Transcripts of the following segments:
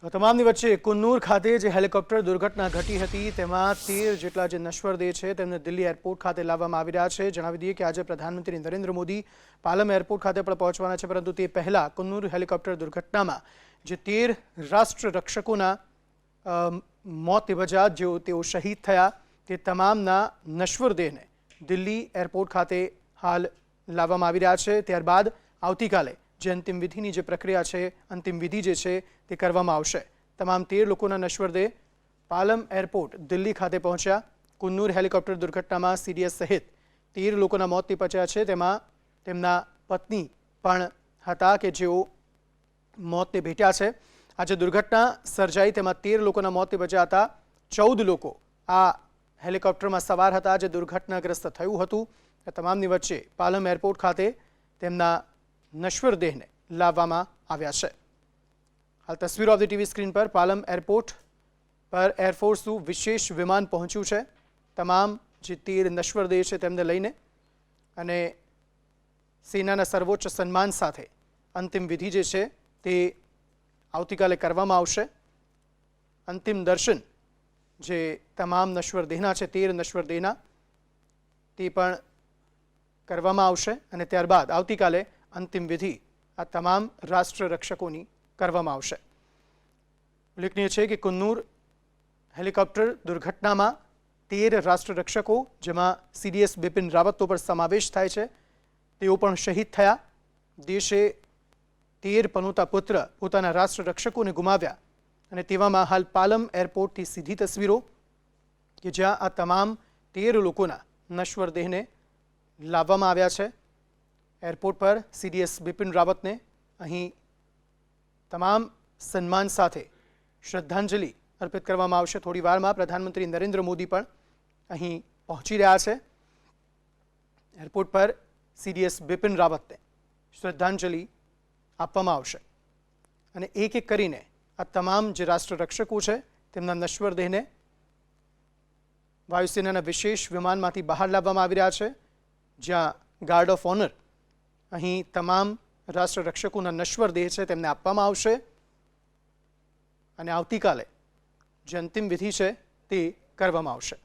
તમામની વચ્ચે કુન્નૂર ખાતે જે હેલિકોપ્ટર દુર્ઘટના ઘટી હતી તેમાં 13 જેટલા જે નશ્વર દેહ છે તેમને દિલ્હી એરપોર્ટ ખાતે લાવવામાં આવી રહ્યા છે। જણાવી દઈએ કે આજે પ્રધાનમંત્રી નરેન્દ્ર મોદી પાલમ એરપોર્ટ ખાતે પણ પહોંચવાના છે, પરંતુ તે પહેલા કુન્નૂર હેલિકોપ્ટર દુર્ઘટનામાં જે 13 રાષ્ટ્ર રક્ષકોના મોત નિપજ્યા, તેઓ શહીદ થયા, તે તમામના નશ્વર દેહને દિલ્હી એરપોર્ટ ખાતે હાલ લાવવામાં આવી રહ્યા છે। ત્યારબાદ આવતીકાલે જે અંતિમ વિધિની જે પ્રક્રિયા છે, અંતિમ વિધિ જે છે તે કરવામાં આવશે। તમામ 13 લોકોના નશ્વર દેહ પાલમ એરપોર્ટ દિલ્હી ખાતે પહોંચ્યા। કુન્નૂર હેલિકોપ્ટર દુર્ઘટનામાં સીડીએસ સહિત 13 લોકોના મોત નિપજ્યા છે, તેમાં તેમના પત્ની પણ હતા કે જેઓ મોતને ભેટ્યા છે। આ જે દુર્ઘટના સર્જાઈ તેમાં 13 લોકોના મોત નિપજ્યા હતા। 14 લોકો આ હેલિકોપ્ટરમાં સવાર હતા જે દુર્ઘટનાગ્રસ્ત થયું હતું। તમામની વચ્ચે પાલમ એરપોર્ટ ખાતે તેમના નશ્વર દેહને લાવવામાં આવ્યા છે। હાલ તસવીરો ઓફ ધ ટીવી સ્ક્રીન પર પાલમ એરપોર્ટ પર એરફોર્સનું વિશેષ વિમાન પહોંચ્યું છે। તમામ જે 13 નશ્વર દેહ છે તેમને લઈને અને સેનાના સર્વોચ્ચ સન્માન સાથે અંતિમ વિધિ જે છે તે આવતીકાલે કરવામાં આવશે। અંતિમ દર્શન જે તમામ નશ્વર દેહના છે, 13 નશ્વર દેહના, તે પણ કરવામાં આવશે અને ત્યારબાદ આવતીકાલે અંતિમ વિધિ આ તમામ રાષ્ટ્ર રક્ષકોની કરવામાં આવશે। ઉલ્લેખનીય છે કે કુન્નૂર હેલિકોપ્ટર દુર્ઘટનામાં 13 રાષ્ટ્ર રક્ષકો, જેમાં સીડીએસ બિપિન રાવતનો પણ સમાવેશ થાય છે, તેઓ પણ શહીદ થયા। દેશે 13 પનોતા પુત્ર પોતાના રાષ્ટ્ર રક્ષકોને ગુમાવ્યા અને તેવામાં હાલ પાલમ એરપોર્ટથી સીધી તસવીરો કે જ્યાં આ તમામ 13 લોકોના નશ્વર દેહને લાવવામાં આવ્યા છે। એરપોર્ટ પર સીડીએસ બિપિન રાવતને અહીં તમામ સન્માન સાથે શ્રદ્ધાંજલિ અર્પિત કરવામાં આવશે। થોડી વારમાં પ્રધાનમંત્રી નરેન્દ્ર મોદી પણ અહીં પહોંચી રહ્યા છે। એરપોર્ટ પર સીડીએસ બિપિન રાવતને શ્રદ્ધાંજલિ આપવામાં આવશે અને એક એક કરીને આ તમામ જે રાષ્ટ્ર રક્ષકો છે તેમના નશ્વર દેહને વાયુસેનાના વિશેષ વિમાનમાંથી બહાર લાવવામાં આવી રહ્યા છે, જ્યાં ગાર્ડ ઓફ ઓનર અહીં તમામ રાષ્ટ્ર રક્ષકોના નશ્વર દેહ છે તેમને આપવામાં આવશે અને આવતીકાલે જે અંતિમ વિધિ છે તે કરવામાં આવશે।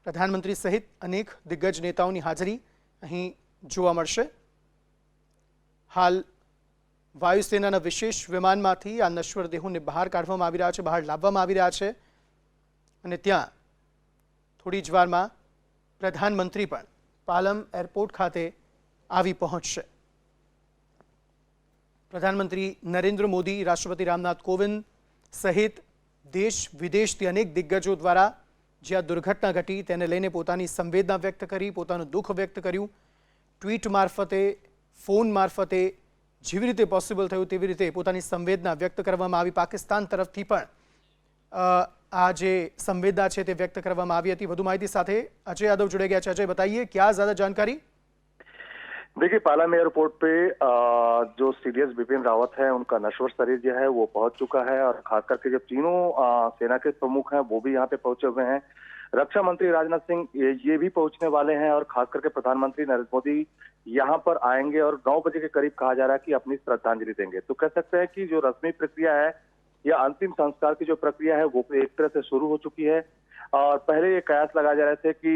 પ્રધાનમંત્રી સહિત અનેક દિગ્ગજ નેતાઓની હાજરી અહીં જોવા મળશે। હાલ વાયુસેનાના વિશેષ વિમાનમાંથી આ નશ્વર દેહોને બહાર કાઢવામાં આવી રહ્યા છે, બહાર લાવવામાં આવી રહ્યા છે અને ત્યાં થોડી જ વારમાં પ્રધાનમંત્રી પણ પાલમ એરપોર્ટ ખાતે આવી પહોંચશે। પ્રધાનમંત્રી નરેન્દ્ર મોદી, રાષ્ટ્રપતિ રામનાથ કોવિંદ સહિત દેશ વિદેશથી અનેક દિગ્ગજો દ્વારા જે આ દુર્ઘટના ઘટી તેને લઈને પોતાની સંવેદના વ્યક્ત કરી, પોતાનું દુઃખ વ્યક્ત કર્યું। ટ્વીટ મારફતે, ફોન મારફતે, જેવી રીતે પોસિબલ થયું તેવી રીતે પોતાની સંવેદના વ્યક્ત કરવામાં આવી। પાકિસ્તાન તરફથી પણ આ જે संवेदना છે તે વ્યક્ત કરવામાં આવી હતી। વધુ માહિતી સાથે અજય યાદવ जुड़े गया है। अजय, बताइए क्या ज्यादा जानकारी? देखिए, पालम एयरपोर्ट पे जो सीडीएस बिपिन रावत है उनका नश्वर शरीर जो है वो पहुंच चुका है और खास करके जो तीनों सेना के प्रमुख हैं वो भी यहाँ पे पहुंचे हुए हैं। रक्षा मंत्री राजनाथ सिंह ये भी पहुंचने वाले हैं और खास करके प्रधानमंत्री नरेंद्र मोदी यहाँ पर आएंगे और 9 बजे के करीब कहा जा रहा है कि अपनी श्रद्धांजलि देंगे। तो कह सकते हैं कि जो रस्मी प्रक्रिया है या अंतिम संस्कार की जो प्रक्रिया है वो एक तरह से शुरू हो चुकी है और पहले ये कयास लगाए जा रहे थे कि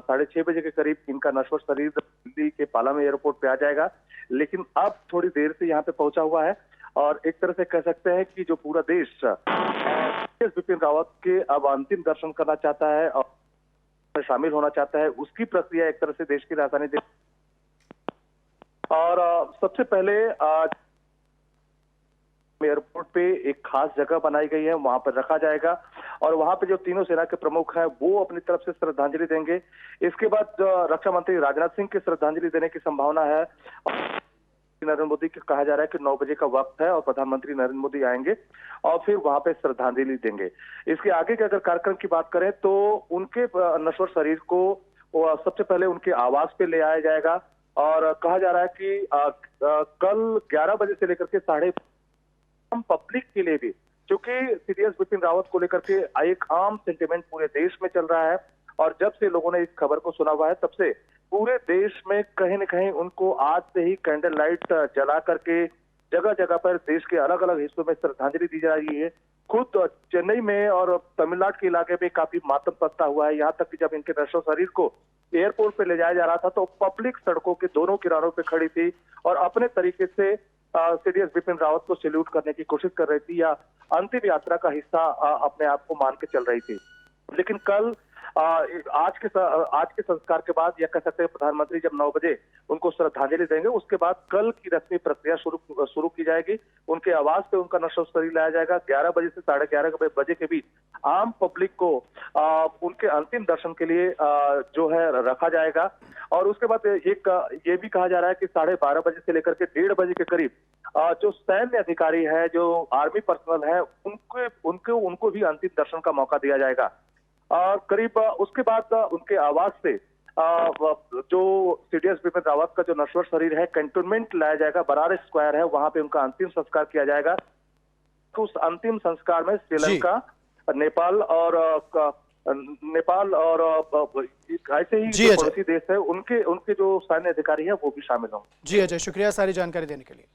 6:30 बजे के करीब इनका नश्वर शरीर दिल्ली के पालम एयरपोर्ट पे आ जाएगा, लेकिन अब थोड़ी देर से यहाँ पे पहुंचा हुआ है और एक तरह से कह सकते हैं कि जो पूरा देश बिपिन रावत के अब अंतिम दर्शन करना चाहता है और शामिल होना चाहता है, उसकी प्रक्रिया एक तरह से देश की राजधानी और सबसे पहले एयरपोर्ट पे एक खास जगह बनाई गई है, वहां पर रखा जाएगा और वहां पे जो तीनों सेना के प्रमुख हैं वो अपनी तरफ से श्रद्धांजलि देंगे। इसके बाद रक्षा मंत्री राजनाथ सिंह की श्रद्धांजलि देने की संभावना है। नरेंद्र मोदी को कहा जा रहा है कि 9 बजे का वक्त है और प्रधानमंत्री नरेंद्र मोदी आएंगे और फिर वहां पे श्रद्धांजलि देंगे। इसके आगे के अगर कार्यक्रम की बात करें तो उनके नश्वर शरीर को सबसे पहले उनके आवास पे ले आया जाएगा और कहा जा रहा है कि कल 11 बजे से लेकर के 12:30 पब्लिक के लिए भी, क्योंकि सीडीएस बिपिन रावत को लेकर के एक आम सेंटिमेंट पूरे देश में चल रहा है और जब से लोगों ने इस खबर को सुना हुआ है तब से पूरे देश में कहीं न कहीं उनको आज से ही कैंडल लाइट जला करके जगह जगह पर देश के अलग अलग हिस्सों में श्रद्धांजलि दी जा रही है। खुद चेन्नई में और तमिलनाडु के इलाके में काफी मातम पसता हुआ है। यहाँ तक कि जब इनके नश्वर शरीर को एयरपोर्ट पे ले जाया जा रहा था तो पब्लिक सड़कों के दोनों किनारों पे खड़ी थी और अपने तरीके से सीडीएस बिपिन रावत को सैल्यूट करने की कोशिश कर रही थी या अंतिम यात्रा का हिस्सा अपने आप को मान के चल रही थी। लेकिन कल आज के संस्कार के बाद या कह सकते हैं प्रधानमंत्री जब 9 बजे उनको श्रद्धांजलि देंगे, उसके बाद कल की रस्मी प्रक्रिया शुरू की जाएगी। उनके आवास पे उनका नश्वर शरीर लाया जाएगा। 11 बजे से 11:30 बजे के बीच आम पब्लिक को उनके अंतिम दर्शन के लिए जो है रखा जाएगा। और उसके बाद ये भी कहा जा रहा है कि 12:30 बजे से लेकर के 1:30 बजे के करीब जो सैन्य अधिकारी है, जो आर्मी पर्सनल है, उनको भी अंतिम दर्शन का मौका दिया जाएगा। करीब उसके बाद उनके आवास से जो सीडीएस बिपिन रावत का जो नश्वर शरीर है कैंटोनमेंट लाया जाएगा, बरार स्क्वायर है, वहां पे उनका अंतिम संस्कार किया जाएगा। तो उस अंतिम संस्कार में श्रीलंका, नेपाल और ऐसे ही जो पड़ोसी देश है उनके जो सैन्य अधिकारी है वो भी शामिल होंगे। जी अजय, शुक्रिया सारी जानकारी देने के लिए।